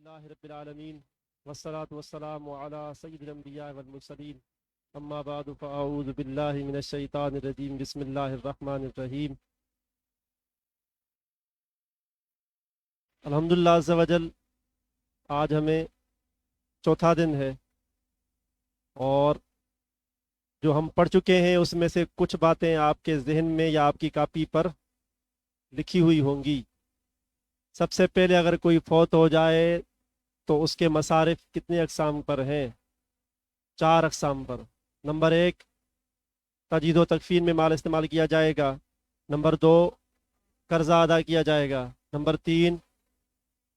اللہ رب العالمین والصلاة والسلام علی سید الانبیاء والمرسلین اما بعد فاعوذ باللہ من الشیطان الرجیم بسم اللہ الرحمن الرحیم الحمدللہ عز و جل آج ہمیں چوتھا دن ہے اور جو ہم پڑھ چکے ہیں اس میں سے کچھ باتیں آپ کے ذہن میں یا آپ کی کاپی پر لکھی ہوئی ہوں گی۔ سب سے پہلے اگر کوئی فوت ہو جائے تو اس کے مصارف کتنے اقسام پر ہیں؟ 4 اقسام پر۔ نمبر 1 تجہیز و تکفین میں مال استعمال کیا جائے گا۔ نمبر 2 قرضہ ادا کیا جائے گا۔ نمبر 3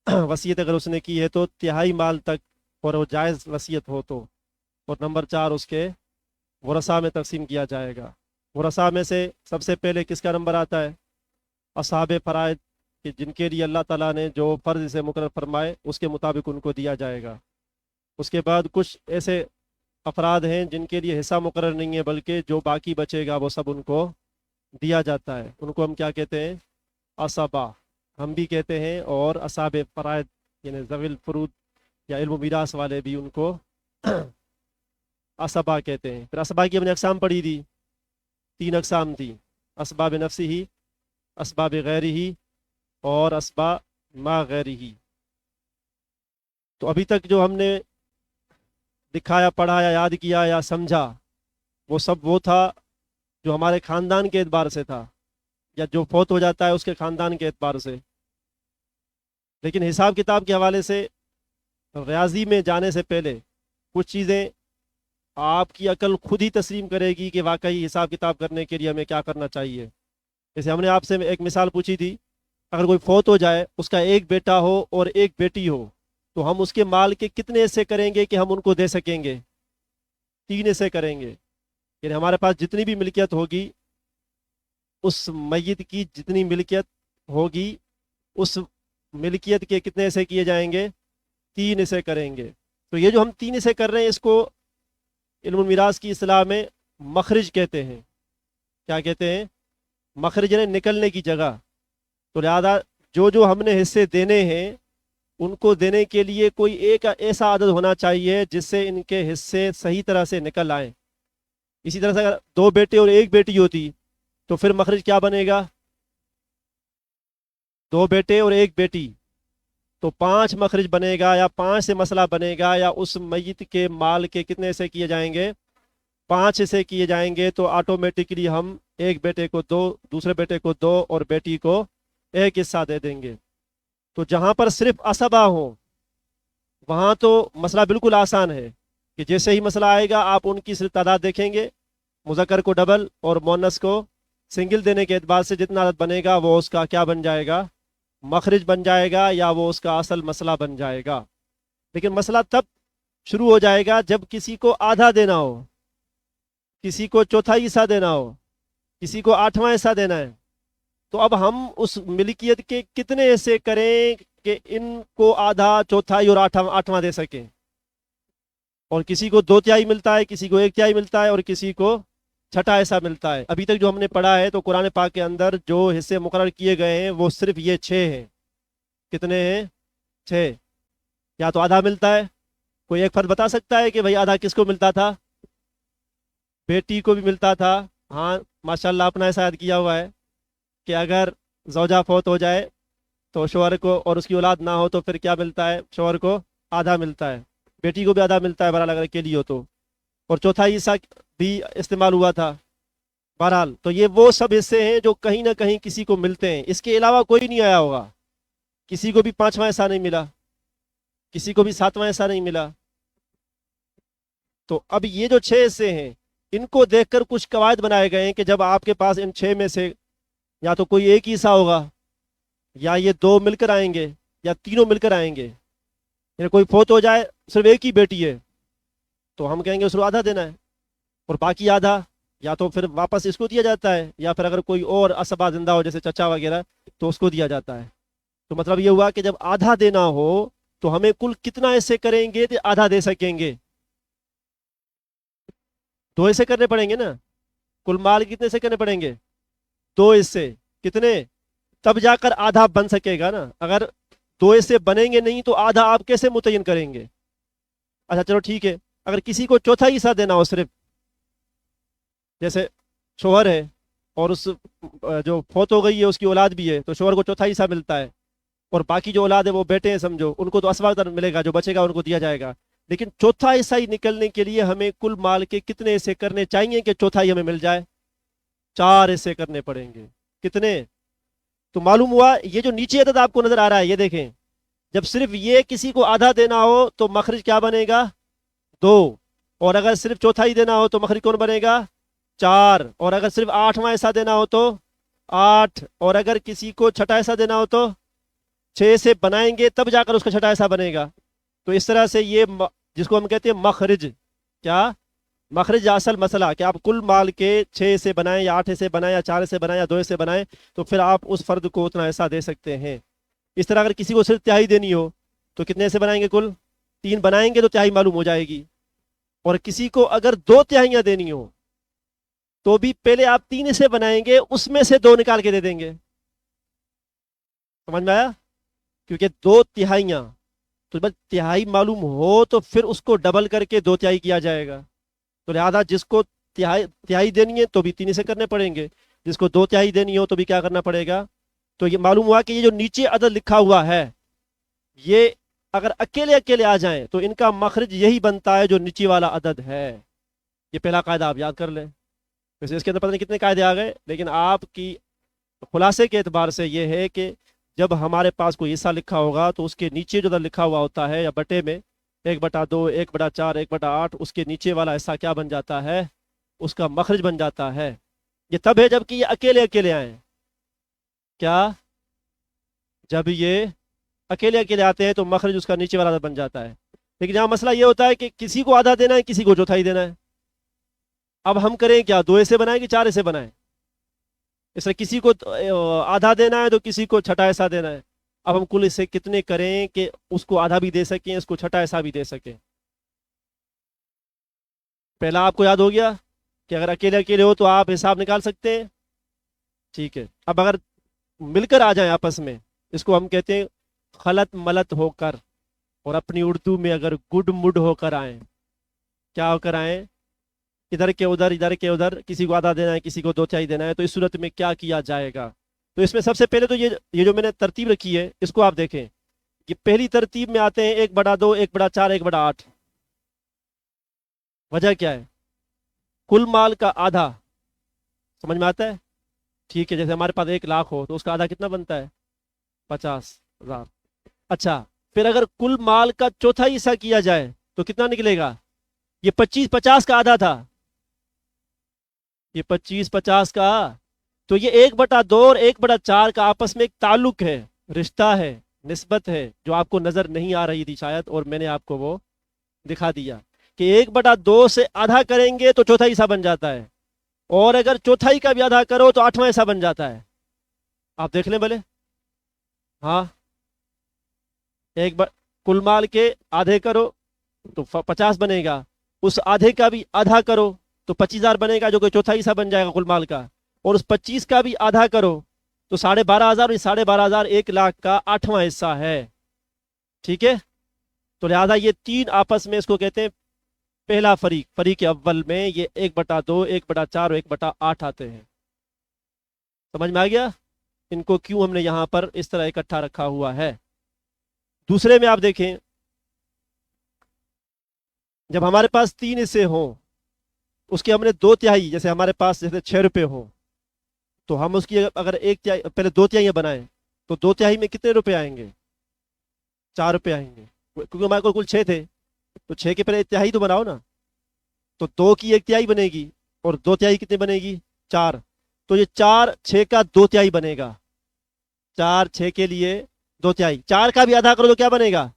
وصیت اگر اس نے کی ہے تو تہائی مال تک اور وہ جائز وصیت ہو تو۔ اور نمبر 4 اس کے ورثاء میں تقسیم کیا جائے گا۔ ورثاء میں سے سب سے پہلے کس کا نمبر آتا ہے؟ اصحاب فرائض، کہ جن کے لیے اللہ تعالیٰ نے جو فرض سے مقرر فرمائے اس کے مطابق ان کو دیا جائے گا۔ اس کے بعد کچھ ایسے افراد ہیں جن کے لیے حصہ مقرر نہیں ہے بلکہ جو باقی بچے گا وہ سب ان کو دیا جاتا ہے۔ ان کو ہم کیا کہتے ہیں؟ عصبہ ہم بھی کہتے ہیں، اور اصحاب فرائض یعنی ذوی الفروض یا علم و میراث والے بھی ان کو عصبہ کہتے ہیں۔ پھر عصبہ کی ہم نے اقسام پڑھی تھی، 3 اقسام تھی: اسباب نفسی ہی، اسباب غیری ہی، اور اسباب ما غیری ہی۔ تو ابھی تک جو ہم نے دکھایا، پڑھا یا یاد کیا یا سمجھا وہ سب وہ تھا جو ہمارے خاندان کے اعتبار سے تھا، یا جو فوت ہو جاتا ہے اس کے خاندان کے اعتبار سے۔ لیکن حساب کتاب کے حوالے سے ریاضی میں جانے سے پہلے کچھ چیزیں آپ کی عقل خود ہی تسلیم کرے گی کہ واقعی حساب کتاب کرنے کے لیے ہمیں کیا کرنا چاہیے۔ جیسے ہم نے آپ سے ایک مثال پوچھی تھی، اگر کوئی فوت ہو جائے، اس کا ایک بیٹا ہو اور ایک بیٹی ہو، تو ہم اس کے مال کے کتنے حصے کریں گے کہ ہم ان کو دے سکیں گے؟ 3 حصے کریں گے۔ یعنی ہمارے پاس جتنی بھی ملکیت ہوگی، اس میت کی جتنی ملکیت ہوگی اس ملکیت کے کتنے حصے کیے جائیں گے؟ 3 حصے کریں گے۔ تو یہ جو ہم 3 حصے کر رہے ہیں اس کو علم المیراث کی اصطلاح میں مخرج کہتے ہیں۔ کیا کہتے ہیں؟ مخرج یعنی نکلنے کی جگہ۔ تو لہذا جو ہم نے حصے دینے ہیں ان کو دینے کے لیے کوئی ایک ایسا عدد ہونا چاہیے جس سے ان کے حصے صحیح طرح سے نکل آئیں۔ اسی طرح سے اگر 2 بیٹے اور 1 بیٹی ہوتی تو پھر مخرج کیا بنے گا؟ 2 بیٹے اور 1 بیٹی تو 5 مخرج بنے گا، یا 5 سے مسئلہ بنے گا، یا اس میت کے مال کے کتنے حصے کیے جائیں گے؟ 5 حصے کیے جائیں گے۔ تو آٹومیٹکلی ہم ایک بیٹے کو 2، دوسرے بیٹے کو 2 اور بیٹی کو 1 حصہ دے دیں گے۔ تو جہاں پر صرف عصبہ ہوں وہاں تو مسئلہ بالکل آسان ہے کہ جیسے ہی مسئلہ آئے گا آپ ان کی صرف تعداد دیکھیں گے، مذکر کو ڈبل اور مونس کو سنگل دینے کے اعتبار سے جتنا عدد بنے گا وہ اس کا کیا بن جائے گا؟ مخرج بن جائے گا، یا وہ اس کا اصل مسئلہ بن جائے گا۔ لیکن مسئلہ تب شروع ہو جائے گا جب کسی کو آدھا دینا ہو، کسی کو چوتھائی حصہ دینا ہو، کسی کو 8واں حصہ دینا ہے۔ تو اب ہم اس ملکیت کے کتنے حصے کریں کہ ان کو آدھا، چوتھائی اور 8واں دے سکیں؟ اور کسی کو 2/3 ملتا ہے، کسی کو 1/3 ملتا ہے، اور کسی کو 6واں حصہ ملتا ہے۔ ابھی تک جو ہم نے پڑھا ہے تو قرآن پاک کے اندر جو حصے مقرر کیے گئے ہیں وہ صرف یہ 6 ہیں۔ کتنے ہیں؟ 6۔ یا تو آدھا ملتا ہے، کوئی ایک فرد بتا سکتا ہے کہ بھائی آدھا کس کو ملتا تھا؟ بیٹی کو بھی ملتا تھا۔ ہاں ماشاءاللہ اپنا ایسا یاد کیا ہوا ہے کہ اگر زوجہ فوت ہو جائے تو شوہر کو، اور اس کی اولاد نہ ہو تو پھر کیا ملتا ہے؟ شوہر کو آدھا ملتا ہے، بیٹی کو بھی آدھا ملتا ہے بہرحال اگر اکیلی ہو تو، اور چوتھائی حصہ بھی استعمال ہوا تھا بہرحال۔ تو یہ وہ سب حصے ہیں جو کہیں نہ کہیں کسی کو ملتے ہیں، اس کے علاوہ کوئی نہیں آیا ہوگا۔ کسی کو بھی 5واں حصہ نہیں ملا، کسی کو بھی 7واں حصہ نہیں ملا۔ تو اب یہ جو 6 حصے ہیں ان کو دیکھ کر کچھ قواعد بنائے گئے ہیں کہ جب آپ کے پاس ان 6 میں سے یا تو کوئی ایک ہی حصہ ہوگا، یا یہ 2 مل کر آئیں گے، یا تینوں مل کر آئیں گے۔ یعنی کوئی فوت ہو جائے، صرف ایک ہی بیٹی ہے تو ہم کہیں گے اس کو آدھا دینا ہے، اور باقی آدھا یا تو پھر واپس اس کو دیا جاتا ہے، یا پھر اگر کوئی اور اسبا زندہ ہو جیسے چچا وغیرہ تو اس کو دیا جاتا ہے۔ تو مطلب یہ ہوا کہ جب آدھا دینا ہو تو ہمیں کل کتنا حصے کریں گے تو آدھا دے سکیں گے؟ 2 حصے کرنے پڑیں گے نا۔ کل مال کتنے حصے کرنے پڑیں گے؟ 2 حصے۔ کتنے؟ تب جا کر آدھا بن سکے گا نا۔ اگر دو ایسے بنیں گے نہیں تو آدھا آپ کیسے متعین کریں گے؟ اچھا چلو ٹھیک ہے، اگر کسی کو چوتھا حصہ دینا ہو صرف، جیسے شوہر ہے اور اس جو فوت ہو گئی ہے اس کی اولاد بھی ہے، تو شوہر کو چوتھا حصہ ملتا ہے، اور باقی جو اولاد ہے وہ بیٹے ہیں سمجھو، ان کو تو اسباب ملے گا، جو بچے گا ان کو دیا جائے گا، لیکن چوتھا حصہ ہی نکلنے کے لیے ہمیں کل مال کے کتنے حصے کرنے چاہیے کہ چوتھائی ہمیں مل جائے؟ 4 حصے کرنے پڑیں گے۔ کتنے؟ تو معلوم ہوا یہ جو نیچے عدد آپ کو نظر آ رہا ہے، یہ دیکھیں، جب صرف یہ کسی کو آدھا دینا ہو تو مخرج کیا بنے گا؟ 2، اور اگر صرف چوتھائی دینا ہو تو مخرج کون بنے گا؟ 4، اور اگر صرف 8واں حصہ دینا ہو تو 8، اور اگر کسی کو چھٹا حصہ دینا ہو تو 6 سے بنائیں گے تب جا کر اس کا چھٹا حصہ بنے گا۔ تو اس طرح سے یہ جس کو ہم کہتے ہیں مخرج، کیا؟ مخرج اصل مسئلہ کہ آپ کل مال کے 6 سے بنائیں یا 8 سے بنائیں یا 4 سے بنائیں یا 2 سے بنائیں، تو پھر آپ اس فرد کو اتنا حصہ دے سکتے ہیں۔ اس طرح اگر کسی کو صرف تہائی دینی ہو تو کتنے سے بنائیں گے؟ کل 3 بنائیں گے تو تہائی معلوم ہو جائے گی، اور کسی کو اگر 2 تہائیاں دینی ہو تو بھی پہلے آپ 3 سے بنائیں گے، اس میں سے 2 نکال کے دے دیں گے۔ سمجھ میں آیا؟ کیونکہ 2 تہائیاں، تو بس تہائی معلوم ہو تو پھر اس کو ڈبل کر کے 2 تہائی کیا جائے گا، تو لہذا جس کو تہائی دینی ہے تو بھی 3 سے کرنے پڑیں گے، جس کو 2 تہائی دینی ہو تو بھی کیا کرنا پڑے گا؟ تو یہ معلوم ہوا کہ یہ جو نیچے عدد لکھا ہوا ہے، یہ اگر اکیلے اکیلے آ جائیں تو ان کا مخرج یہی بنتا ہے جو نیچے والا عدد ہے۔ یہ پہلا قاعدہ آپ یاد کر لیں۔ ویسے اس کے اندر پتہ نہیں کتنے قاعدے آ گئے، لیکن آپ کی خلاصے کے اعتبار سے یہ ہے کہ جب ہمارے پاس کوئی حصہ لکھا ہوگا تو اس کے نیچے جو لکھا ہوا ہوتا ہے یا بٹے میں 1/2 1/4 1/8، اس کے نیچے والا حصہ کیا بن جاتا ہے؟ اس کا مخرج بن جاتا ہے۔ یہ تب ہے جب کہ یہ اکیلے اکیلے آئیں۔ کیا؟ جب یہ اکیلے اکیلے آتے ہیں تو مخرج اس کا نیچے والا بن جاتا ہے، لیکن یہاں مسئلہ یہ ہوتا ہے کہ کسی کو آدھا دینا ہے، کسی کو چوتھائی دینا ہے۔ اب ہم کریں کیا؟ 2 ایسے بنائیں کہ 4 ایسے بنائیں؟ اس طرح کسی کو آدھا دینا ہے تو کسی کو چھٹا حصہ دینا ہے۔ اب ہم کل اسے کتنے کریں کہ اس کو آدھا بھی دے سکیں، اس کو چھٹا حصہ بھی دے سکیں؟ پہلا آپ کو یاد ہو گیا کہ اگر اکیلے اکیلے ہو تو آپ حساب نکال سکتے ہیں، ٹھیک ہے۔ اب اگر مل کر آ جائیں آپس میں، اس کو ہم کہتے ہیں خلط ملت ہو کر، اور اپنی اردو میں اگر گڈ مڈ ہو کر آئیں، کیا ہو کر آئیں؟ ادھر کے ادھر ادھر کے ادھر، کسی کو آدھا دینا ہے کسی کو 2 تہائی دینا ہے، تو اس صورت میں کیا کیا جائے گا؟ تو اس میں سب سے پہلے تو یہ جو میں نے ترتیب رکھی ہے اس کو آپ دیکھیں، یہ پہلی ترتیب میں آتے ہیں 1/2 1/4 1/8۔ وجہ کیا ہے؟ کل مال کا آدھا، سمجھ میں آتا ہے؟ ٹھیک ہے، جیسے ہمارے پاس 1 لاکھ ہو تو اس کا آدھا کتنا بنتا ہے؟ 50,000۔ اچھا، پھر اگر کل مال کا چوتھا حصہ کیا جائے تو کتنا نکلے گا؟ یہ 50 کا آدھا تھا، یہ 50 کا، تو یہ 1/2 اور 1/4 کا آپس میں ایک تعلق ہے، رشتہ ہے، نسبت ہے، جو آپ کو نظر نہیں آ رہی تھی شاید، اور میں نے آپ کو وہ دکھا دیا کہ 1/2 سے آدھا کریں گے تو چوتھا حصہ بن جاتا ہے، اور اگر چوتھائی کا بھی آدھا کرو تو 8واں حصہ بن جاتا ہے۔ آپ دیکھ لیں بھلے، ہاں، کل مال کے آدھے کرو تو 50 بنے گا، اس آدھے کا بھی آدھا کرو تو 25,000 بنے گا، جو کہ چوتھا حصہ بن جائے گا کل مال کا، اور اس 25 کا بھی آدھا کرو تو 12,500، اور 12,500 1 لاکھ کا 8واں حصہ ہے، ٹھیک ہے۔ تو لہذا یہ 3 آپس میں اس کو کہتے ہیں پہلا فریق اول میں یہ 1/2 1/4 اور 1/8 آتے ہیں۔ سمجھ میں آ گیا ان کو کیوں ہم نے یہاں پر اس طرح اکٹھا رکھا ہوا ہے؟ دوسرے میں آپ دیکھیں، جب ہمارے پاس 3 حصے ہوں، اس کے ہم نے 2 تہائی، جیسے ہمارے پاس جیسے 6 روپے ہوں تو ہم اس کی اگر 1 تہائی پہلے 2 تہائیاں بنائیں تو 2 تہائی میں کتنے روپے آئیں گے؟ 4 روپے آئیں گے، کیونکہ ہمارے کو کل 6 تھے تو 6 کے پہلے 1 تہائی تو بناؤ نا، تو 2 کی 1 تہائی بنے گی، اور 2 تہائی کتنے بنے گی؟ 4، تو یہ 4 6 کا 2 تہائی بنے گا، 4 6 کے لیے 2 تہائی، 4 کا بھی آدھا کرو تو کیا بنے گا؟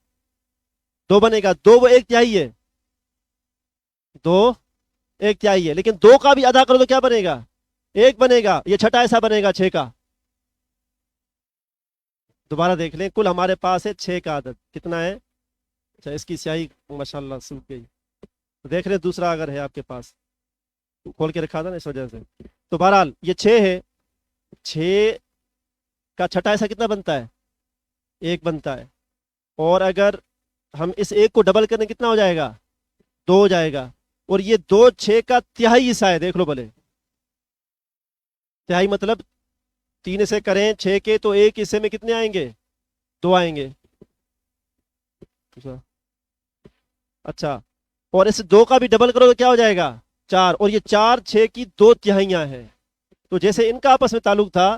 2 بنے گا، 2 وہ 1 تہائی ہے، 2 1 تہائی ہے، لیکن 2 کا بھی آدھا کرو تو کیا بنے گا؟ 1 بنے گا، یہ چھٹا ایسا بنے گا 6 کا۔ دوبارہ دیکھ لیں، کل ہمارے پاس ہے 6 کا عدد، کتنا ہے؟ اچھا، اس کی سیاہی ماشاءاللہ سوکھ گئی، دیکھ لیں دوسرا اگر ہے آپ کے پاس، کھول کے رکھا تھا نا اس وجہ سے۔ تو بہرحال یہ 6 ہے، 6 کا چھٹا ایسا کتنا بنتا ہے؟ 1 بنتا ہے، اور اگر ہم اس 1 کو ڈبل کرنے کتنا ہو جائے گا؟ 2 ہو جائے گا، اور یہ 2 6 کا تہائی حصہ ہے، دیکھ لو بھلے، تہائی مطلب 3 سے کریں 6 کے تو 1 حصے میں کتنے آئیں گے؟ 2 آئیں گے. اچھا، اور اس 2 کا بھی ڈبل کرو تو کیا ہو جائے گا؟ 4، اور یہ 4 6 کی 2 تہائیاں ہیں. تو جیسے ان کا آپس میں تعلق تھا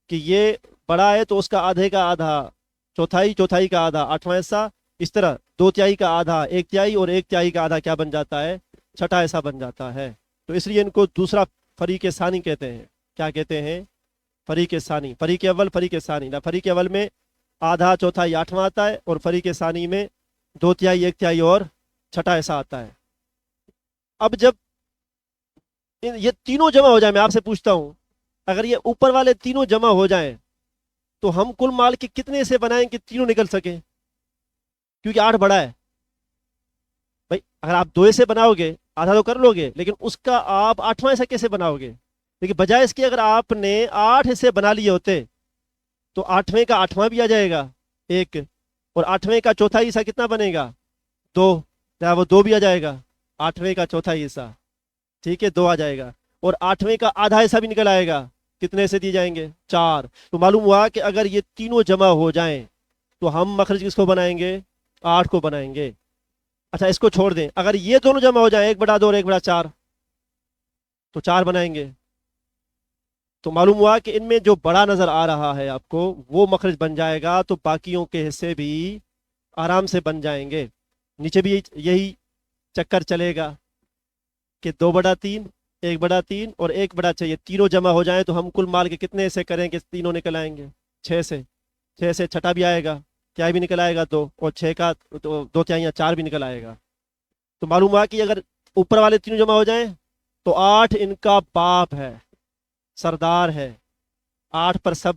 کہ یہ بڑا ہے تو اس کا آدھے کا آدھا، چوتھائی، چوتھائی کا آدھا، 8واں حصہ، اس طرح 2 تہائی کا آدھا 1 تہائی، اور 1 تہائی کا آدھا کیا بن جاتا ہے؟ چھٹا حصہ بن جاتا ہے. تو اس لیے ان کو دوسرا فریق ثانی کہتے ہیں. کیا کہتے ہیں؟ فریق ثانی. فریق اول، فریق ثانی. فریق اول میں آدھا، چوتھائی، 8واں آتا ہے، اور فریق ثانی میں 2 تہائی، 1 تہائی اور چھٹا حصہ آتا ہے. اب جب یہ تینوں جمع ہو جائیں، میں آپ سے پوچھتا ہوں، اگر یہ اوپر والے تینوں جمع ہو جائیں تو ہم کل مال کے کتنے سے بنائیں کہ تینوں نکل سکیں؟ کیونکہ 8 بڑا ہے بھائی. اگر آپ 2 سے بناؤ گے آدھا تو کر لو گے، لیکن اس کا آپ 8واں حصہ کیسے بناؤ گے؟ لیکن بجائے اس کے اگر آپ نے 8 حصے بنا لیے ہوتے تو 8ویں کا 8واں بھی آ جائے گا 1، اور 8ویں کا چوتھا حصہ کتنا بنے گا؟ 2، وہ 2 بھی آ جائے گا 8ویں کا چوتھا حصہ. ٹھیک ہے، 2 آ جائے گا، اور 8ویں کا آدھا حصہ بھی نکل آئے گا. کتنے سے دیے جائیں گے؟ 4. تو معلوم ہوا کہ اگر یہ تینوں جمع ہو جائیں تو ہم مخرج کس کو بنائیں گے؟ 8 کو بنائیں گے. اچھا، اس کو چھوڑ دیں، اگر یہ دونوں جمع ہو جائیں 1/2 اور 1/4 تو 4 بنائیں گے. تو معلوم ہوا کہ ان میں جو بڑا نظر آ رہا ہے آپ کو وہ مخرج بن جائے گا، تو باقیوں کے حصے بھی آرام سے بن جائیں گے. نیچے بھی یہی چکر چلے گا کہ 2/3، 1/3 اور 1/6 یہ تینوں جمع ہو جائیں تو ہم کل مال کے کتنے حصے کریں کہ تینوں نکل آئیں گے؟ 6 سے. 6 سے چھٹا بھی آئے گا، تہائی بھی نکل آئے گا 2، اور 6 کا 2 تہائیاں 4 بھی نکل آئے گا. تو معلوم ہوا کہ اگر اوپر والے تینوں جمع ہو جائیں تو 8 ان کا باپ ہے، سردار ہے. 8 پر سب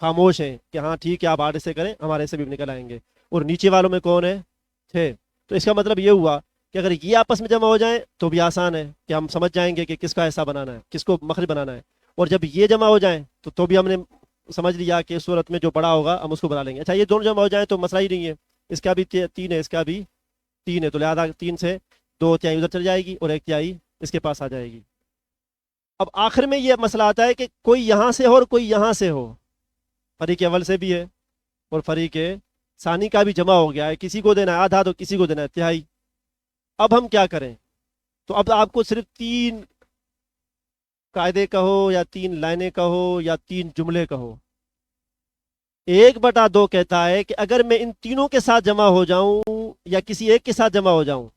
خاموش ہیں کہ ہاں ٹھیک ہے آپ 8 سے کریں، ہمارے سے بھی نکل آئیں گے. اور نیچے والوں میں کون ہے؟ 6. تو اس کا مطلب یہ ہوا کہ اگر یہ آپس میں جمع ہو جائیں تو بھی آسان ہے کہ ہم سمجھ جائیں گے کہ کس کا حصہ بنانا ہے، کس کو مخرج بنانا ہے. اور جب یہ جمع ہو جائیں تو بھی ہم نے سمجھ لیا کہ اس صورت میں جو بڑا ہوگا ہم اس کو بنا لیں گے. اچھا، یہ دونوں جمع ہو جائیں تو مسئلہ ہی نہیں ہے، اس کا بھی 3 ہے، اس کا بھی 3 ہے، تو لہٰذا 3 سے 2 تہائی ادھر چل جائے گی اور 1 تہائی اس کے پاس آ جائے گی. اب آخر میں یہ مسئلہ آتا ہے کہ کوئی یہاں سے ہو اور کوئی یہاں سے ہو، فریق اول سے بھی ہے اور فریق ثانی کا بھی جمع ہو گیا ہے، کسی کو دینا ہے آدھا تو کسی کو دینا ہے تہائی. اب ہم کیا کریں؟ تو اب آپ کو صرف 3 قاعدے کہو یا 3 لائنیں کہو یا 3 جملے کہو. 1/2 کہتا ہے کہ اگر میں ان تینوں کے ساتھ جمع ہو جاؤں یا کسی ایک کے ساتھ جمع ہو جاؤں،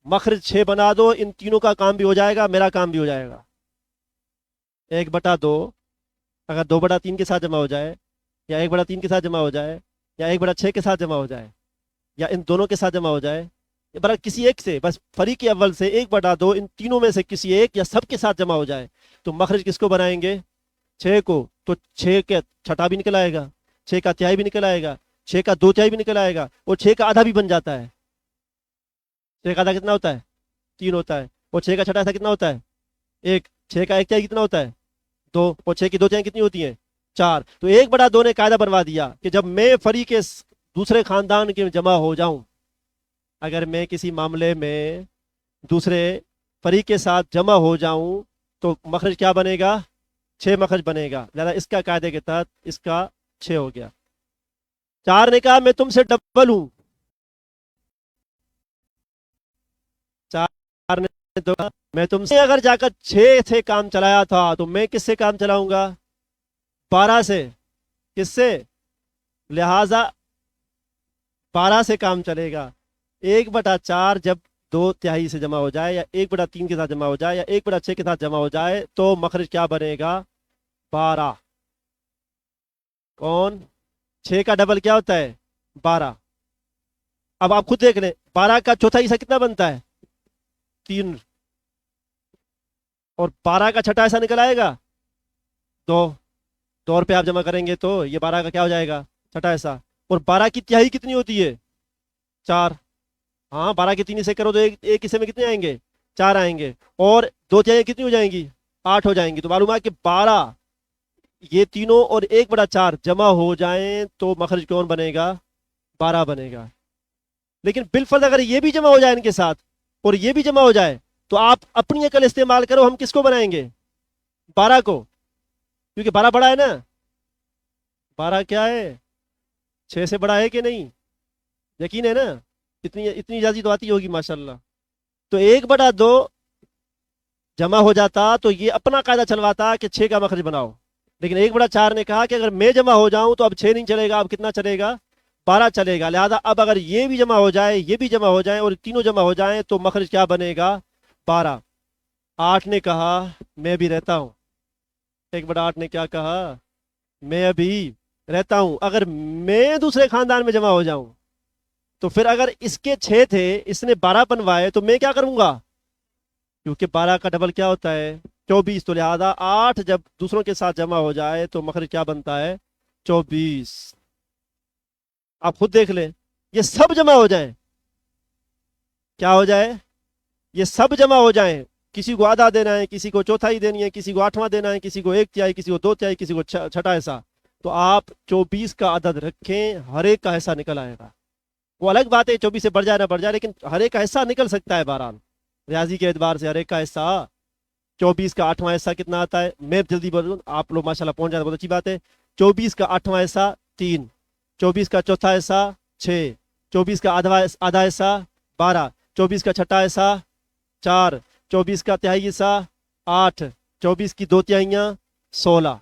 مخرج 6 بنا دو، ان تینوں کا کام بھی ہو جائے گا، میرا کام بھی ہو جائے گا. 1/2 اگر 2/3 کے ساتھ جمع ہو جائے، یا 1/3 کے ساتھ جمع ہو جائے، یا 1/6 کے ساتھ جمع ہو جائے، یا ان دونوں کے ساتھ جمع ہو جائے، برابر کسی ایک سے، بس فریق اول سے 1/2 ان تینوں میں سے کسی ایک یا سب کے ساتھ جمع ہو جائے تو مخرج کس کو بنائیں گے؟ 6 کو. تو 6 کے چھٹا بھی نکل آئے گا، 6 کا تہائی بھی نکل آئے گا، 6 کا 2 تہائی بھی نکل آئے گا، اور 6 کا آدھا بھی بن جاتا ہے. 6 کا آدھا کتنا ہوتا ہے؟ 3 ہوتا ہے، اور 6 کا چھٹا حصہ کتنا ہوتا ہے؟ 1. 6 کا 1 تہائی کتنا ہوتا ہے؟ 2. اور 6 کی 2 تہائی کتنی ہوتی ہیں؟ 4. تو 1/2 نے قاعدہ بنوا دیا کہ جب میں فریق دوسرے خاندان کے جمع ہو جاؤں، اگر میں کسی معاملے میں دوسرے فریق کے ساتھ جمع ہو جاؤں تو مخرج کیا بنے گا؟ 6 مخرج بنے گا. لہذا اس کا قاعدے کے تحت اس کا 6 ہو گیا. 4 نے کہا میں تم سے ڈبل ہوں. 4 نے کہا میں تم سے اگر جا کر 6 سے کام چلایا تھا تو میں کس سے کام چلاؤں گا؟ 12 سے. کس سے؟ لہذا 12 سے کام چلے گا. 1/4 جب 2 تہائی سے جمع ہو جائے، یا 1/3 کے ساتھ جمع ہو جائے، یا 1/6 کے ساتھ جمع ہو جائے تو مخرج کیا بنے گا؟ 12. کون؟ 6 کا ڈبل کیا ہوتا ہے؟ 12. اب آپ خود دیکھ لیں 12 کا چوتھا حصہ کتنا بنتا ہے؟ 3. اور 12 کا چھٹا حصہ نکل آئے گا 2. 2 پہ آپ جمع کریں گے تو یہ 12 کا کیا ہو جائے گا؟ چھٹا حصہ. اور 12 کی تہائی کتنی ہوتی ہے؟ 4. ہاں 12 کے 3 حصے کرو تو ایک حصے میں کتنے آئیں گے؟ 4 آئیں گے، اور 2 تہائی کتنی ہو جائیں گی؟ 8 ہو جائیں گی. تو معلوم ہے کہ 12 یہ تینوں اور 1/4 جمع ہو جائیں تو مخرج کون بنے گا؟ 12 بنے گا. لیکن بالفرض اگر یہ بھی جمع ہو جائے ان کے ساتھ اور یہ بھی جمع ہو جائے تو آپ اپنی عقل استعمال کرو، ہم کس کو بنائیں گے؟ 12 کو، کیونکہ 12 بڑا ہے نا. 12 کیا ہے؟ 6 سے بڑا ہے کہ نہیں؟ یقین ہے نا؟ اتنی اجازت تو آتی ہوگی ماشاءاللہ. تو 1/2 جمع ہو جاتا تو یہ اپنا قاعدہ چلواتا کہ 6 کا مخرج بناؤ. لیکن 1/4 نے کہا کہ اگر میں جمع ہو جاؤں تو اب 6 نہیں چلے گا، اب کتنا چلے گا؟ 12 چلے گا. لہذا اب اگر یہ بھی جمع ہو جائے، یہ بھی جمع ہو جائیں اور تینوں جمع ہو جائیں تو مخرج کیا بنے گا؟ 12. 8 نے کہا میں بھی رہتا ہوں. 1/8 نے کیا کہا؟ میں ابھی رہتا ہوں. اگر میں دوسرے خاندان میں جمع ہو جاؤں تو پھر اگر اس کے 6 تھے، اس نے 12 بنوائے تو میں کیا کروں گا؟ کیونکہ 12 کا ڈبل کیا ہوتا ہے؟ 24. تو لہذا 8 جب دوسروں کے ساتھ جمع ہو جائے تو مخرج کیا بنتا ہے؟ 24. آپ خود دیکھ لیں، یہ سب جمع ہو جائیں، کیا ہو جائے؟ یہ سب جمع ہو جائیں. کسی کو آدھا دینا ہے، کسی کو چوتھائی دینی ہے، کسی کو 8واں دینا ہے، کسی کو 1/3، کسی کو 2/3، کسی کو چھٹا حصہ. تو آپ 24 کا عدد رکھیں، ہر ایک کا حصہ نکل آئے گا. وہ الگ بات ہے 24 سے بڑھ جائے نہ بڑھ جائے، لیکن ہر ایک کا حصہ نکل سکتا ہے. بہرحال ریاضی کے اعتبار سے ہر ایک کا حصہ. 24 کا 8واں حصہ کتنا آتا ہے؟ میں جلدی بولوں، آپ لوگ ماشاءاللہ پہنچ جائیں، بہت اچھی بات ہے. 24 کا 8واں حصہ 3، 24 کا چوتھا حصہ 6، 24 کا آدھا حصہ 12، 24 کا چھٹا حصہ 4، 24 کا تہائی حصہ 8، 24 کی 2/3 16.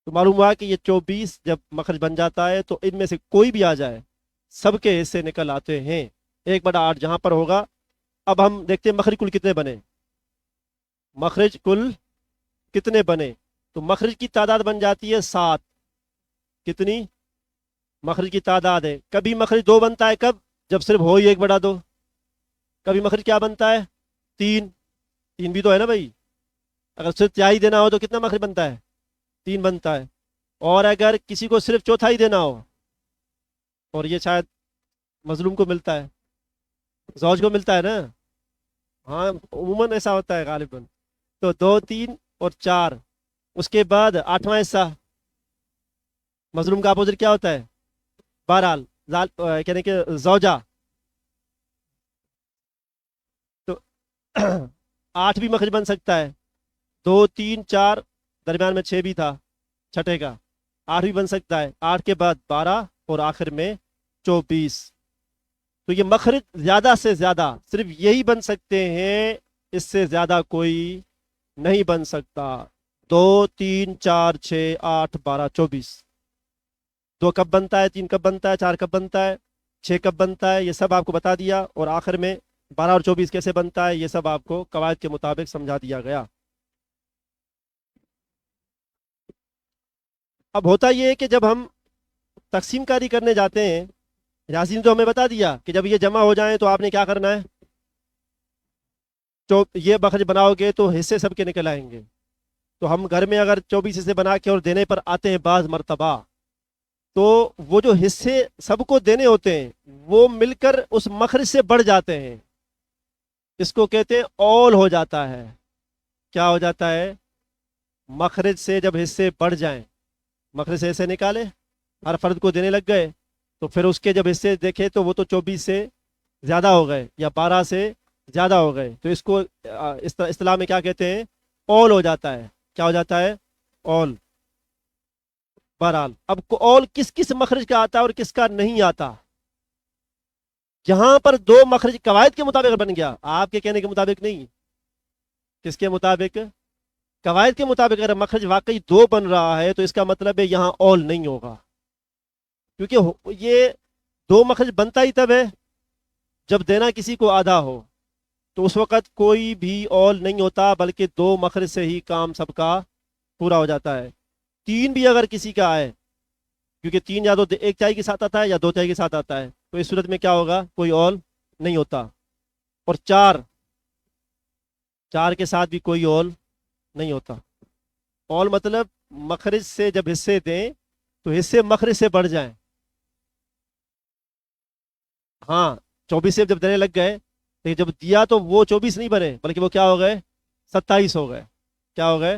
تو معلوم ہوا کہ یہ 24 جب مخرج بن جاتا ہے تو ان میں سے کوئی بھی آ جائے سب کے حصے نکل آتے ہیں. 1/8 جہاں پر ہوگا. اب ہم دیکھتے ہیں مخرج کل کتنے بنے. مخرج کل کتنے بنے؟ تو مخرج کی تعداد بن جاتی ہے 7. کتنی مخرج کی تعداد ہے؟ کبھی مخرج 2 بنتا ہے، کب؟ جب صرف ہو ہی 1/2. کبھی مخرج کیا بنتا ہے؟ 3. 3 بھی تو ہے نا بھائی. اگر صرف تہائی دینا ہو تو کتنا مخرج بنتا ہے؟ 3 بنتا ہے. اور اگر کسی کو صرف چوتھائی دینا ہو، اور یہ شاید مظلوم کو ملتا ہے، زوج کو ملتا ہے نا، ہاں عموماً ایسا ہوتا ہے غالباً. تو 2، 3 اور 4. اس کے بعد 8واں حصہ. مظلوم کا اپوزٹ کیا ہوتا ہے؟ بہرحال کہنے کہ زوجہ. تو 8 بھی مخرج بن سکتا ہے. 2، 3، 4، درمیان میں 6 بھی تھا چھٹے کا. 8 بھی بن سکتا ہے. 8 کے بعد 12 اور آخر میں 24. تو یہ مخرج زیادہ سے زیادہ صرف یہی بن سکتے ہیں، اس سے زیادہ کوئی نہیں بن سکتا. 2، 3، 4، 6، 8، 12، 24. 2 کب بنتا ہے؟ 3 کب بنتا ہے؟ 4 کب بنتا ہے؟ 6 کب بنتا ہے؟ یہ سب آپ کو بتا دیا. اور آخر میں 12 اور 24 کیسے بنتا ہے، یہ سب آپ کو قواعد کے مطابق سمجھا دیا گیا. اب ہوتا یہ ہے کہ جب ہم تقسیم کاری کرنے جاتے ہیں، ریاضی نے تو ہمیں بتا دیا کہ جب یہ جمع ہو جائیں تو آپ نے کیا کرنا ہے. تو یہ مخرج بناؤ گے تو حصے سب کے نکل آئیں گے. تو ہم گھر میں اگر 24 حصے بنا کے اور دینے پر آتے ہیں بعض مرتبہ، تو وہ جو حصے سب کو دینے ہوتے ہیں وہ مل کر اس مخرج سے بڑھ جاتے ہیں. اس کو کہتے ہیں اول ہو جاتا ہے. کیا ہو جاتا ہے؟ مخرج سے جب حصے بڑھ جائیں، مخرج سے حصے نکالے، ہر فرد کو دینے لگ گئے، تو پھر اس کے جب حصے دیکھے تو وہ تو 24 سے زیادہ ہو گئے یا 12 سے زیادہ ہو گئے. تو اس کو اصطلاح میں کیا کہتے ہیں؟ اول ہو جاتا ہے. کیا ہو جاتا ہے؟ اول. بہرحال اب اول کس کس مخرج کا آتا ہے اور کس کا نہیں آتا؟ جہاں پر 2 مخرج قواعد کے مطابق بن گیا، آپ کے کہنے کے مطابق نہیں. کس کے مطابق؟ قواعد کے مطابق. اگر مخرج واقعی 2 بن رہا ہے تو اس کا مطلب ہے یہاں اول نہیں ہوگا، کیونکہ یہ 2 مخرج بنتا ہی تب ہے جب دینا کسی کو آدھا ہو. تو اس وقت کوئی بھی اول نہیں ہوتا، بلکہ 2 مخرج سے ہی کام سب کا پورا ہو جاتا ہے. 3 بھی اگر کسی کا آئے، کیونکہ 3 یا تو 1/4 کے ساتھ آتا ہے یا 2/4 کے ساتھ آتا ہے، تو اس صورت میں کیا ہوگا؟ کوئی اول نہیں ہوتا. اور 4 کے ساتھ بھی کوئی اول نہیں ہوتا. اول مطلب مخرج سے جب حصے دیں تو حصے مخرج سے بڑھ جائیں. ہاں 24 سے جب دینے لگ گئے، لیکن جب دیا تو وہ 24 نہیں بنے، بلکہ وہ کیا ہو گئے؟ 27 ہو گئے. کیا ہو گئے؟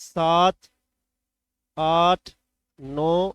7, 8, 9,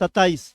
27।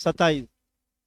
27।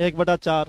1/4।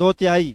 2/3,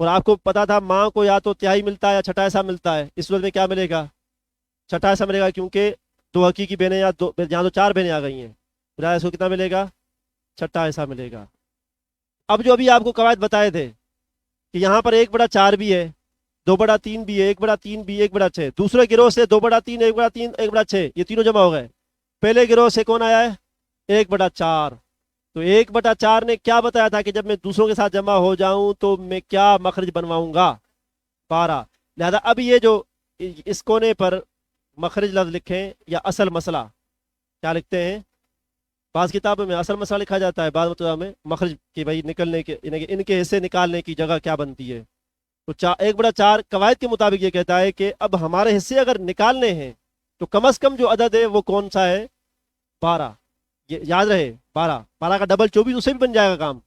اور آپ کو پتا تھا ماں کو یا تو تہائی ملتا ہے یا چھٹا حصہ ملتا ہے، اس صورت میں کیا ملے گا؟ چھٹا حصہ ملے گا، کیونکہ دو حقیقی بہنیں یا دو، یہاں تو 4 بہنیں آ گئی ہیں، پھر اس کو کتنا ملے گا؟ چھٹا حصہ ملے گا۔ اب جو ابھی آپ کو قواعد بتائے تھے کہ یہاں پر 1/4 بھی ہے، 2/3 بھی ہے، 1/3 بھی، 1/6، دوسرے گروہ سے 2/3، 1/3، 1/6، یہ تینوں جمع ہو گئے۔ پہلے گروہ سے کون آیا ہے؟ 1/4۔ تو 1/4 نے کیا بتایا تھا کہ جب میں دوسروں کے ساتھ جمع ہو جاؤں تو میں کیا مخرج بنواؤں گا؟ 12۔ لہذا اب یہ جو اس کونے پر مخرج لفظ لکھیں یا اصل مسئلہ، کیا لکھتے ہیں؟ بعض کتابوں میں اصل مسئلہ لکھا جاتا ہے، بعض مطلب میں مخرج کی، بھائی نکلنے کے، یعنی کہ ان کے حصے نکالنے کی جگہ کیا بنتی ہے۔ تو 1/4 قواعد کے مطابق یہ کہتا ہے کہ اب ہمارے حصے اگر نکالنے ہیں تو کم از کم جو عدد ہے وہ کون سا ہے؟ 12۔ یہ یاد رہے، 12 کا ڈبل 24، اسے بھی بن جائے گا کام،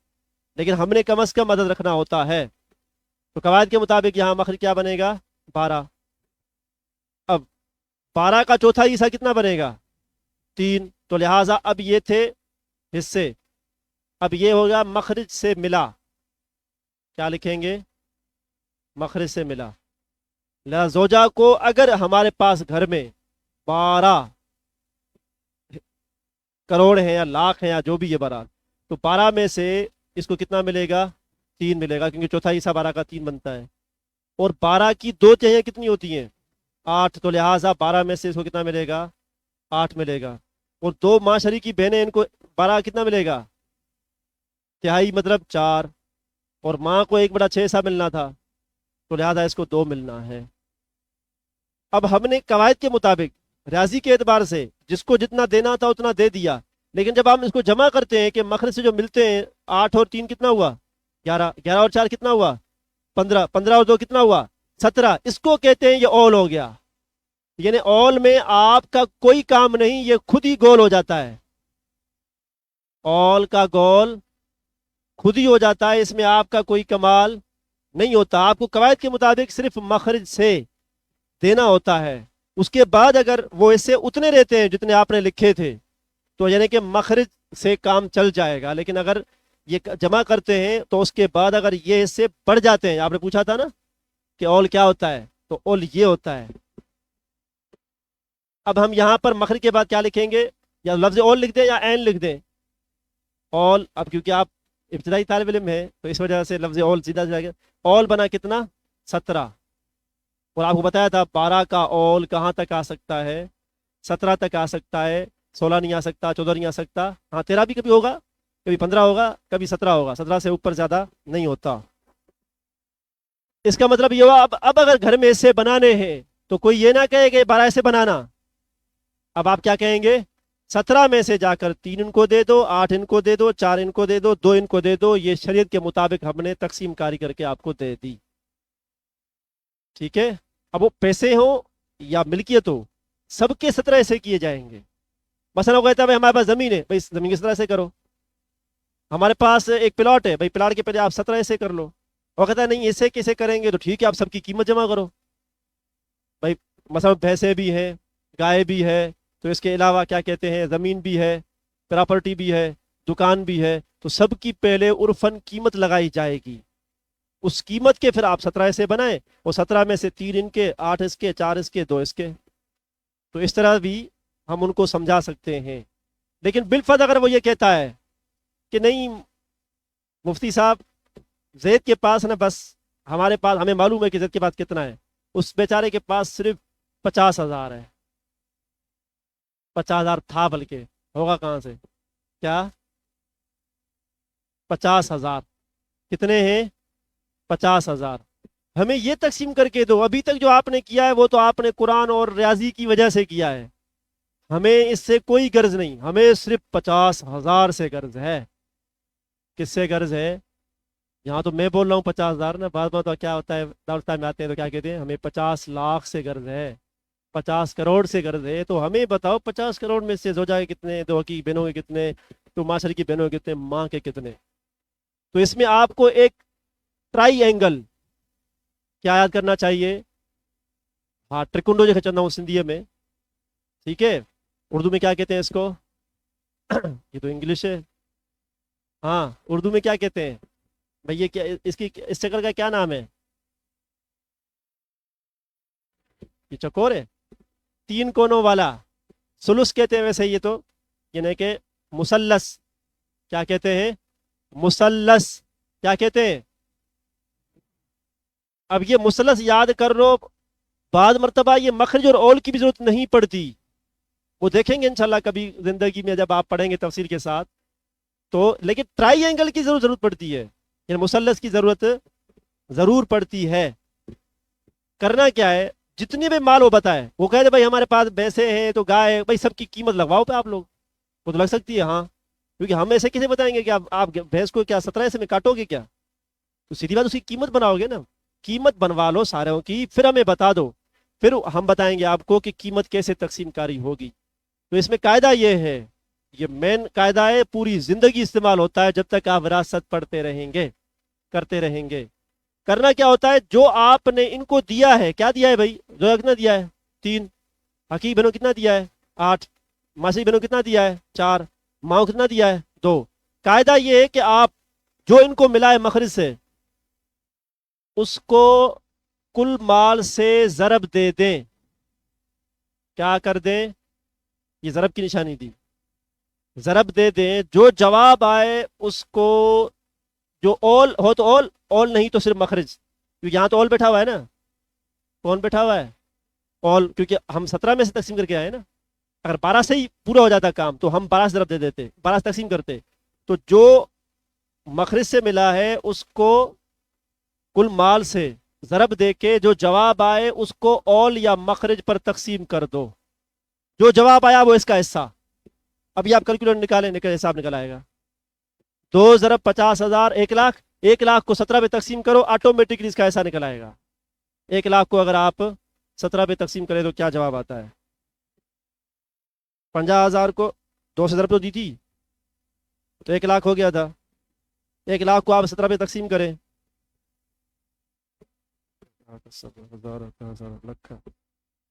لیکن ہم نے کم از کم عدد رکھنا ہوتا ہے۔ تو قواعد کے مطابق یہاں مخرج کیا بنے گا؟ 12۔ اب 12 کا چوتھا حصہ کتنا بنے گا؟ 3۔ تو لہٰذا اب یہ تھے حصے، اب یہ ہوگا مخرج سے ملا، کیا لکھیں گے؟ مخرج سے ملا۔ لہٰذا زوجہ کو اگر ہمارے پاس گھر میں 12 کروڑ ہیں یا لاکھ ہیں یا جو بھی یہ برات، تو 12 میں سے اس کو کتنا ملے گا؟ 3 ملے گا، کیونکہ چوتھا حصہ 12 کا 3 بنتا ہے، اور 12 کی 2 تہائیاں کتنی ہوتی ہیں؟ 8۔ تو لہٰذا 12 میں سے اس کو کتنا ملے گا؟ 8 ملے گا۔ اور 2 ماں شریکی بہنیں، ان کو 12 کتنا ملے گا؟ تہائی مطلب 4، اور ماں کو 1/6 حصہ ملنا تھا، تو لہٰذا اس کو 2 ملنا ہے۔ اب ہم نے قواعد کے مطابق ریاضی کے اعتبار سے جس کو جتنا دینا تھا اتنا دے دیا، لیکن جب ہم اس کو جمع کرتے ہیں کہ مخرج سے جو ملتے ہیں، 8 اور 3 کتنا ہوا؟ 11، 11 اور 4 کتنا ہوا؟ 15، 15 اور 2 کتنا ہوا؟ 17۔ اس کو کہتے ہیں یہ اول ہو گیا، یعنی اول میں آپ کا کوئی کام نہیں، یہ خود ہی گول ہو جاتا ہے۔ اول کا گول خود ہی ہو جاتا ہے، اس میں آپ کا کوئی کمال نہیں ہوتا۔ آپ کو قواعد کے مطابق صرف مخرج سے دینا ہوتا ہے، اس کے بعد اگر وہ اسے اتنے رہتے ہیں جتنے آپ نے لکھے تھے تو یعنی کہ مخرج سے کام چل جائے گا، لیکن اگر یہ جمع کرتے ہیں تو اس کے بعد اگر یہ حصے بڑھ جاتے ہیں، آپ نے پوچھا تھا نا کہ اول کیا ہوتا ہے، تو اول یہ ہوتا ہے۔ اب ہم یہاں پر مخرج کے بعد کیا لکھیں گے؟ یا لفظ اول لکھ دیں یا عین لکھ دیں؟ اول، اب کیونکہ آپ ابتدائی طالب علم ہے تو اس وجہ سے لفظ اول سیدھا جائے گا۔ اول بنا کتنا؟ 17، اور آپ کو بتایا تھا 12 کا اول کہاں تک آ سکتا ہے؟ 17 تک آ سکتا ہے، 16 نہیں آ سکتا، 14 نہیں آ سکتا، ہاں 13 بھی کبھی ہوگا، کبھی 15 ہوگا، کبھی 17 ہوگا، 17 سے اوپر زیادہ نہیں ہوتا۔ اس کا مطلب یہ ہوا اب اگر گھر میں ایسے بنانے ہیں تو کوئی یہ نہ کہے کہ 12 ایسے بنانا، اب آپ کیا کہیں گے؟ 17 میں سے جا کر 3 ان کو دے دو، 8 ان کو دے دو، 4 ان کو دے دو، 2 ان کو دے دو، یہ شریعت کے مطابق ہم نے تقسیم کاری کر کے آپ کو دے دی، ٹھیک ہے؟ اب وہ پیسے ہوں یا ملکیت ہو، سب کے 17 ایسے کیے جائیں گے۔ مثلا وہ کہتا ہے بھائی ہمارے پاس زمین ہے، بھائی زمین کی 17 ایسے کرو، ہمارے پاس ایک پلاٹ ہے، بھائی پلاٹ کے پہلے آپ 17 ایسے کر لو۔ وہ کہتا ہے نہیں ایسے کیسے کریں گے، تو ٹھیک ہے آپ سب کی قیمت جمع کرو، بھائی مثلا بھینسیں بھی ہیں، گائے بھی ہے، تو اس کے علاوہ کیا کہتے ہیں، زمین بھی ہے، پراپرٹی بھی ہے، دکان بھی ہے، تو سب کی پہلے عرفاً قیمت لگائی جائے گی، اس قیمت کے پھر آپ 17 ایسے بنائیں، اور 17 میں سے 3 ان کے، 8 اس کے، 4 اس کے، 2 اس کے، تو اس طرح بھی ہم ان کو سمجھا سکتے ہیں۔ لیکن بالفرض اگر وہ یہ کہتا ہے کہ نہیں مفتی صاحب زید کے پاس نا بس ہمارے پاس، ہمیں معلوم ہے کہ زید کے پاس کتنا ہے، اس بیچارے کے پاس صرف 50,000 ہے، 50,000 تھا، بلکہ ہوگا کہاں سے، کیا 50,000 کتنے ہیں؟ 50,000۔ ہمیں یہ تقسیم کر کے دو، ابھی تک جو آپ نے کیا ہے وہ تو آپ نے قرآن اور ریاضی کی وجہ سے کیا ہے، ہمیں اس سے کوئی غرض نہیں، ہمیں صرف 50,000 سے غرض ہے۔ کس سے غرض ہے؟ یہاں تو میں بول رہا ہوں 50,000 نا، بعض بات کیا ہوتا ہے دعوت میں آتے ہیں تو کیا کہتے ہیں ہمیں 50 لاکھ سے غرض ہے، 50 کروڑ سے غرض ہے، تو ہمیں بتاؤ 50 کروڑ میں سے زوجہ کے کتنے، دو کی بہنوں کے کتنے، تو معاشرے کی بہنوں کے کتنے، ماں کے کتنے؟ تو اس میں آپ کو ایک ٹرائی اینگل کیا یاد کرنا چاہیے، ہاں ٹرکنڈو جو کھچنا ہوں سندھی میں، ٹھیک ہے؟ اردو میں کیا کہتے ہیں اس کو؟ یہ تو انگلش ہے، ہاں اردو میں کیا کہتے ہیں؟ بھئی یہ کیا اس شکل کا کیا نام ہے؟ یہ چکور ہے، 3 کونوں والا سلس کہتے ہیں ویسے یہ تو، یعنی کہ مثلث، کیا کہتے ہیں؟ مثلث، کیا کہتے ہیں؟ اب یہ مثلث یاد کر لو، بعض مرتبہ یہ مخرج اور اول کی بھی ضرورت نہیں پڑتی، وہ دیکھیں گے انشاءاللہ کبھی زندگی میں جب آپ پڑھیں گے تفسیر کے ساتھ تو، لیکن ٹرائی اینگل کی ضرورت پڑتی ہے، یعنی مثلث کی ضرورت ضرور پڑتی ہے۔ کرنا کیا ہے، جتنے بھی مال وہ بتائے، وہ کہہ دے بھائی ہمارے پاس بھینسیں ہیں تو گائے ہے، بھائی سب کی قیمت لگواؤ پہ آپ لوگ، وہ تو لگ سکتی ہے ہاں، کیونکہ ہم ایسے کسے بتائیں گے کہ آپ بھینس کو کیا 17 ایسے میں کاٹو گے کیا، تو سیدھی بات اس کی قیمت بناؤ گے نا، قیمت بنوا لو ساروں کی، پھر ہمیں بتا دو، پھر ہم بتائیں گے آپ کو کہ قیمت کیسے تقسیم کاری ہوگی۔ تو اس میں قاعدہ یہ ہے، یہ مین قاعدہ ہے، پوری زندگی استعمال ہوتا ہے جب تک آپ وراثت پڑھتے رہیں گے، کرتے رہیں گے۔ کرنا کیا ہوتا ہے، جو آپ نے ان کو دیا ہے، کیا دیا ہے بھائی، جو کتنا دیا ہے 3، حقیقی بہنوں کتنا دیا ہے 8، ماسی بہنوں کتنا دیا ہے 4، ماؤں کتنا دیا ہے 2۔ قاعدہ یہ ہے کہ آپ جو ان کو ملا ہے مخرج سے، اس کو کل مال سے ضرب دے دیں، کیا کر دیں، یہ ضرب کی نشانی دی، ضرب دے دیں، جو جواب آئے اس کو، جو اول ہو تو اول نہیں تو صرف مخرج، کیونکہ یہاں تو اول بیٹھا ہوا ہے نا، کون بیٹھا ہوا ہے، اول، کیونکہ ہم 17 میں سے تقسیم کر کے آئے نا، اگر 12 سے ہی پورا ہو جاتا کام تو ہم 12 سے ضرب دے دیتے، 12 سے تقسیم کرتے، تو جو مخرج سے ملا ہے اس کو کل مال سے ضرب دے کے جو جواب آئے اس کو اول یا مخرج پر تقسیم کر دو، جو جواب آیا وہ اس کا حصہ۔ اب یہ آپ کیلکولیٹر نکالیں، حساب نکل آئے گا، 2 ضرب 50,000 1,00,000، 1,00,000 کو 17 پہ تقسیم کرو، آٹومیٹکلی اس کا حصہ نکل آئے گا۔ 1,00,000 کو اگر آپ 17 پہ تقسیم کریں تو کیا جواب آتا ہے، 50,000 کو 2 سے ضرب تو دی تھی تو 1,00,000 ہو گیا تھا، 1,00,000 کو آپ 17 پہ تقسیم کریں،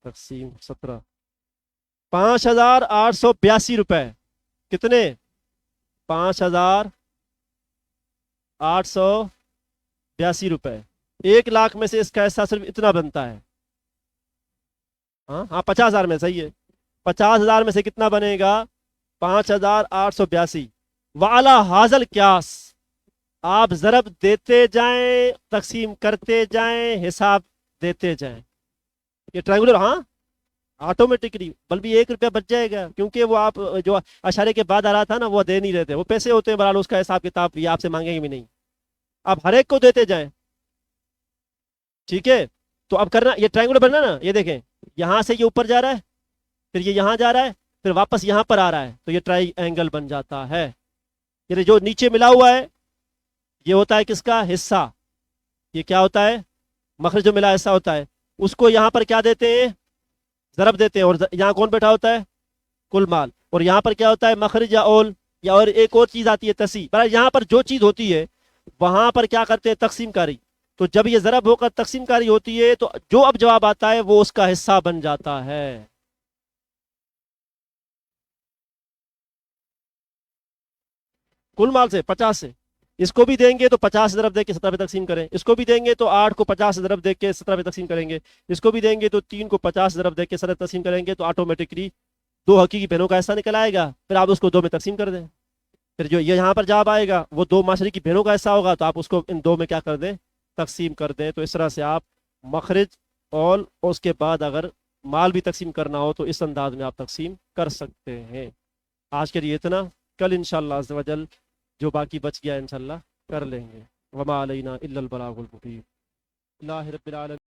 تقسیم 17، 5,882 روپے، کتنے، 5,882 روپے، 1,00,000 میں سے اس کا حصہ صرف اتنا بنتا ہے، ہاں 50,000 میں، صحیح ہے، 50,000 میں سے کتنا بنے گا، 5,882۔ وعلی حاضل قیاس، آپ ضرب دیتے جائیں، تقسیم کرتے جائیں، حساب دیتے جائیں، یہ ٹرائنگولر، ہاں آٹومیٹکلی، بلکہ 1 روپیہ بچ جائے گا، کیونکہ وہ آپ جو اشارے کے بعد آ رہا تھا نا وہ دے نہیں رہتے، وہ پیسے ہوتے ہیں برحال، اس کا حساب کتاب یہ آپ سے مانگیں گے بھی نہیں، آپ ہر ایک کو دیتے جائیں، ٹھیک ہے۔ تو اب کرنا، یہ ٹرائنگولر بننا نا، یہ دیکھیں یہاں سے یہ اوپر جا رہا ہے، پھر یہ یہاں جا رہا ہے، پھر واپس یہاں پر آ رہا ہے، تو یہ ٹرائی اینگل بن جاتا ہے، یعنی جو نیچے ملا ہوا ہے یہ ہوتا ہے کس کا حصہ، یہ کیا ہوتا ہے، مخرج جو ملا حصہ ہوتا ہے، اس کو یہاں پر کیا دیتے ہیں، ضرب دیتے ہیں، اور یہاں کون بیٹھا ہوتا ہے، کل مال، اور یہاں پر کیا ہوتا ہے، مخرج یا اول، یا اور ایک اور چیز آتی ہے تسی، یہاں پر جو چیز ہوتی ہے وہاں پر کیا کرتے ہیں، تقسیم کاری، تو جب یہ ضرب ہو کر تقسیم کاری ہوتی ہے تو جو اب جواب آتا ہے وہ اس کا حصہ بن جاتا ہے۔ کل مال سے 50 سے، اس کو بھی دیں گے تو 50 ضرب دے کے 17 پہ تقسیم کریں، اس کو بھی دیں گے تو 8 کو 50 ضرب دے کے 17 پہ تقسیم کریں گے، اس کو بھی دیں گے تو 3 کو 50 ضرب دے کے 17 تقسیم کریں گے، تو آٹومیٹکلی 2 حقیقی بہنوں کا حصہ نکل آئے گا، پھر آپ اس کو 2 میں تقسیم کر دیں، پھر جو یہ یہاں پر جواب آئے گا وہ 2 معاشرے کی بہنوں کا حصہ ہوگا، تو آپ اس کو ان 2 میں کیا کر دیں، تقسیم کر دیں۔ تو اس طرح سے آپ مخرج اور اس کے بعد اگر مال بھی تقسیم کرنا ہو تو اس انداز میں آپ تقسیم کر سکتے ہیں۔ آج کے لیے اتنا، کل انشاءاللہ عز و جل جو باقی بچ گیا انشاءاللہ کر لیں گے۔ وما علینا الا البلاغ المبین۔ اللہ رب العالمین۔